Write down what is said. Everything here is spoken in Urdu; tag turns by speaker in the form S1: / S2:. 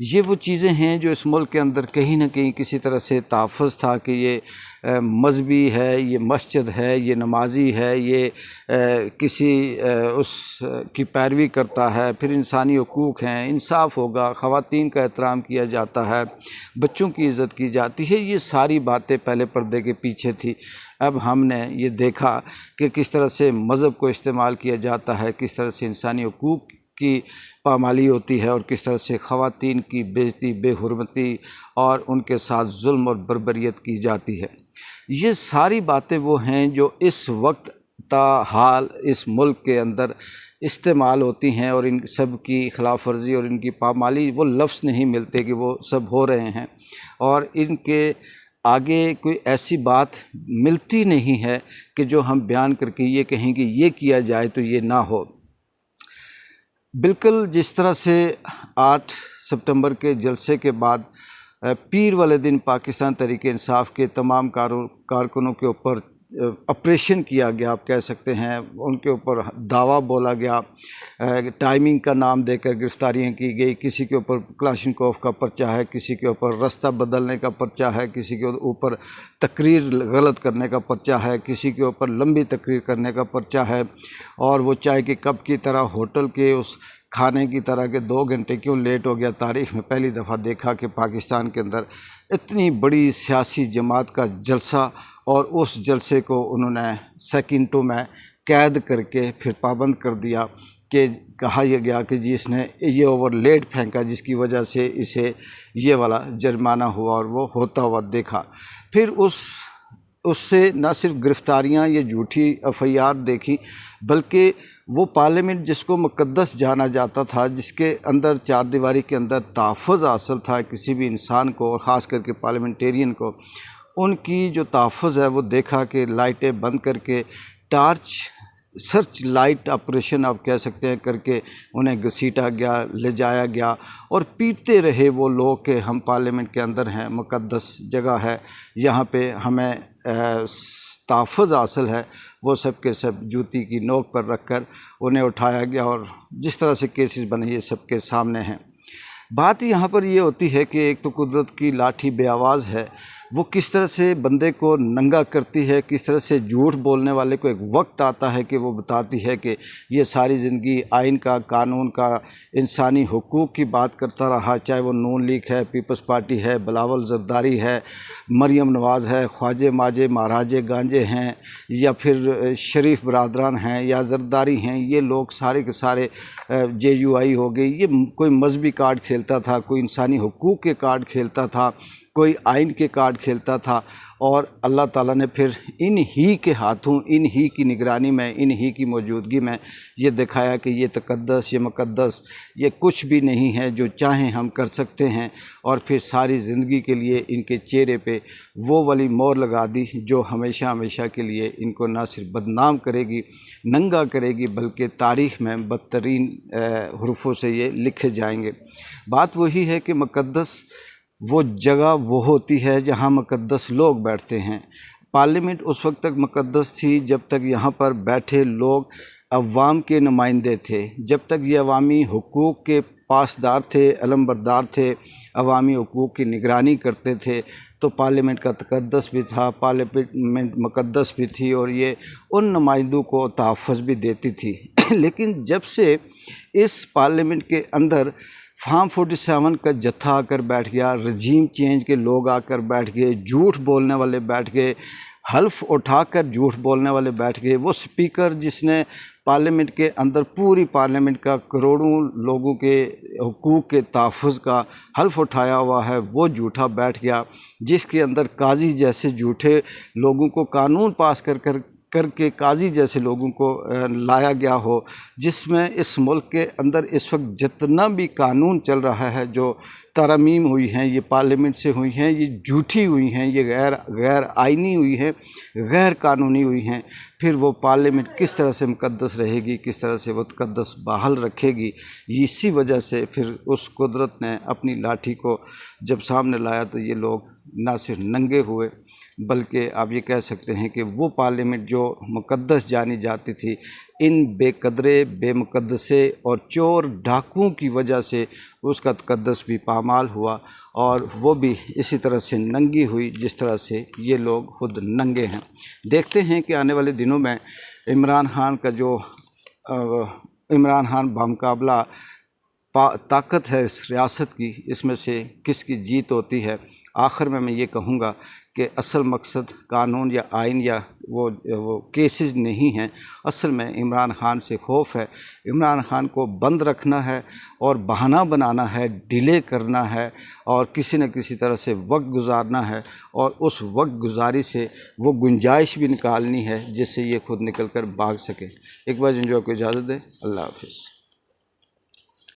S1: یہ وہ چیزیں ہیں جو اس ملک کے اندر کہیں نہ کہیں کسی طرح سے تحفظ تھا کہ یہ مذہبی ہے، یہ مسجد ہے، یہ نمازی ہے، یہ کسی اس کی پیروی کرتا ہے، پھر انسانی حقوق ہیں، انصاف ہوگا، خواتین کا احترام کیا جاتا ہے، بچوں کی عزت کی جاتی ہے، یہ ساری باتیں پہلے پردے کے پیچھے تھی۔ اب ہم نے یہ دیکھا کہ کس طرح سے مذہب کو استعمال کیا جاتا ہے، کس طرح سے انسانی حقوق کی پامالی ہوتی ہے، اور کس طرح سے خواتین کی بے عزتی، بے حرمتی اور ان کے ساتھ ظلم اور بربریت کی جاتی ہے۔ یہ ساری باتیں وہ ہیں جو اس وقت تاحال اس ملک کے اندر استعمال ہوتی ہیں، اور ان سب کی خلاف ورزی اور ان کی پامالی، وہ لفظ نہیں ملتے کہ وہ سب ہو رہے ہیں، اور ان کے آگے کوئی ایسی بات ملتی نہیں ہے کہ جو ہم بیان کر کے یہ کہیں کہ یہ کیا جائے تو یہ نہ ہو۔ بالکل جس طرح سے 8 ستمبر کے جلسے کے بعد پیر والے دن پاکستان تحریک انصاف کے تمام کارکنوں کے اوپر آپریشن کیا گیا، آپ کہہ سکتے ہیں، ان کے اوپر دعویٰ بولا گیا، ٹائمنگ کا نام دے کر گرفتاریاں کی گئی، کسی کے اوپر کلاشنکوف کا پرچہ ہے، کسی کے اوپر رستہ بدلنے کا پرچہ ہے، کسی کے اوپر تقریر غلط کرنے کا پرچہ ہے، کسی کے اوپر لمبی تقریر کرنے کا پرچہ ہے، اور وہ چائے کے کپ کی طرح ہوٹل کے اس کھانے کی طرح کے 2 گھنٹے کیوں لیٹ ہو گیا۔ تاریخ میں پہلی دفعہ دیکھا کہ پاکستان کے اندر اتنی بڑی سیاسی جماعت کا جلسہ، اور اس جلسے کو انہوں نے سیکنڈوں میں قید کر کے پھر پابند کر دیا، کہ کہا یہ گیا کہ جی اس نے یہ اوور لیٹ پھینکا جس کی وجہ سے اسے یہ والا جرمانہ ہوا، اور وہ ہوتا ہوا دیکھا۔ پھر اس سے نہ صرف گرفتاریاں، یہ جھوٹی FIR دیکھی، بلکہ وہ پارلیمنٹ جس کو مقدس جانا جاتا تھا، جس کے اندر 4 دیواری کے اندر تحفظ حاصل تھا کسی بھی انسان کو، اور خاص کر کے پارلیمنٹیرین کو، ان کی جو تحفظ ہے وہ دیکھا کہ لائٹیں بند کر کے ٹارچ سرچ لائٹ آپریشن آپ کہہ سکتے ہیں کر کے انہیں گھسیٹا گیا، لے جایا گیا، اور پیٹتے رہے وہ لوگ کہ ہم پارلیمنٹ کے اندر ہیں، مقدس جگہ ہے، یہاں پہ ہمیں تحفظ حاصل ہے۔ وہ سب کے سب جوتی کی نوک پر رکھ کر انہیں اٹھایا گیا، اور جس طرح سے کیسز بنے یہ سب کے سامنے ہیں۔ بات یہاں پر یہ ہوتی ہے کہ ایک تو قدرت کی لاٹھی بے آواز ہے، وہ کس طرح سے بندے کو ننگا کرتی ہے، کس طرح سے جھوٹ بولنے والے کو ایک وقت آتا ہے کہ وہ بتاتی ہے کہ یہ ساری زندگی آئین کا، قانون کا، انسانی حقوق کی بات کرتا رہا، چاہے وہ نون لیگ ہے، پیپلز پارٹی ہے، بلاول زرداری ہے، مریم نواز ہے، خواجہ ماجے مہاراجے گانجے ہیں، یا پھر شریف برادران ہیں، یا زرداری ہیں، یہ لوگ سارے کے سارے JUI ہو گئی، یہ کوئی مذہبی کارڈ کھیلتا تھا، کوئی انسانی حقوق کے کارڈ کھیلتا تھا، کوئی آئین کے کارڈ کھیلتا تھا، اور اللہ تعالیٰ نے پھر ان ہی کے ہاتھوں، ان ہی کی نگرانی میں، ان ہی کی موجودگی میں یہ دکھایا کہ یہ تقدس، یہ مقدس، یہ کچھ بھی نہیں ہے، جو چاہیں ہم کر سکتے ہیں، اور پھر ساری زندگی کے لیے ان کے چہرے پہ وہ والی مور لگا دی جو ہمیشہ ہمیشہ کے لیے ان کو نہ صرف بدنام کرے گی، ننگا کرے گی، بلکہ تاریخ میں بدترین حروفوں سے یہ لکھے جائیں گے۔ بات وہی ہے کہ مقدس وہ جگہ وہ ہوتی ہے جہاں مقدس لوگ بیٹھتے ہیں۔ پارلیمنٹ اس وقت تک مقدس تھی جب تک یہاں پر بیٹھے لوگ عوام کے نمائندے تھے، جب تک یہ عوامی حقوق کے پاسدار تھے، علمبردار تھے، عوامی حقوق کی نگرانی کرتے تھے، تو پارلیمنٹ کا تقدس بھی تھا، پارلیمنٹ مقدس بھی تھی، اور یہ ان نمائندوں کو تحفظ بھی دیتی تھی۔ لیکن جب سے اس پارلیمنٹ کے اندر فارم 47 کا جتھا آ کر بیٹھ گیا، رجیم چینج کے لوگ آ کر بیٹھ گئے، جھوٹ بولنے والے بیٹھ گئے، حلف اٹھا کر جھوٹ بولنے والے بیٹھ گئے، وہ سپیکر جس نے پارلیمنٹ کے اندر پوری پارلیمنٹ کا کروڑوں لوگوں کے حقوق کے تحفظ کا حلف اٹھایا ہوا ہے، وہ جھوٹا بیٹھ گیا، جس کے اندر قاضی جیسے جھوٹے لوگوں کو قانون پاس کر کے قاضی جیسے لوگوں کو لایا گیا ہو، جس میں اس ملک کے اندر اس وقت جتنا بھی قانون چل رہا ہے، جو ترامیم ہوئی ہیں، یہ پارلیمنٹ سے ہوئی ہیں، یہ جھوٹی ہوئی ہیں، یہ غیر آئینی ہوئی ہیں، غیر قانونی ہوئی ہیں، پھر وہ پارلیمنٹ کس طرح سے مقدس رہے گی، کس طرح سے وہ تقدس بحال رکھے گی؟ اسی وجہ سے پھر اس قدرت نے اپنی لاٹھی کو جب سامنے لایا تو یہ لوگ نہ صرف ننگے ہوئے، بلکہ آپ یہ کہہ سکتے ہیں کہ وہ پارلیمنٹ جو مقدس جانی جاتی تھی، ان بے قدرے، بے مقدسے اور چور ڈاکوؤں کی وجہ سے اس کا تقدس بھی پامال ہوا، اور وہ بھی اسی طرح سے ننگی ہوئی جس طرح سے یہ لوگ خود ننگے ہیں۔ دیکھتے ہیں کہ آنے والے دنوں میں عمران خان کا جو عمران خان بامقابلہ طاقت ہے اس ریاست کی، اس میں سے کس کی جیت ہوتی ہے۔ آخر میں یہ کہوں گا کہ اصل مقصد قانون یا آئین یا وہ کیسز نہیں ہیں، اصل میں عمران خان سے خوف ہے۔ عمران خان کو بند رکھنا ہے اور بہانہ بنانا ہے، ڈیلے کرنا ہے اور کسی نہ کسی طرح سے وقت گزارنا ہے، اور اس وقت گزاری سے وہ گنجائش بھی نکالنی ہے جس سے یہ خود نکل کر بھاگ سکے۔ ایک بار انجوائے کو اجازت دیں۔ اللہ حافظ۔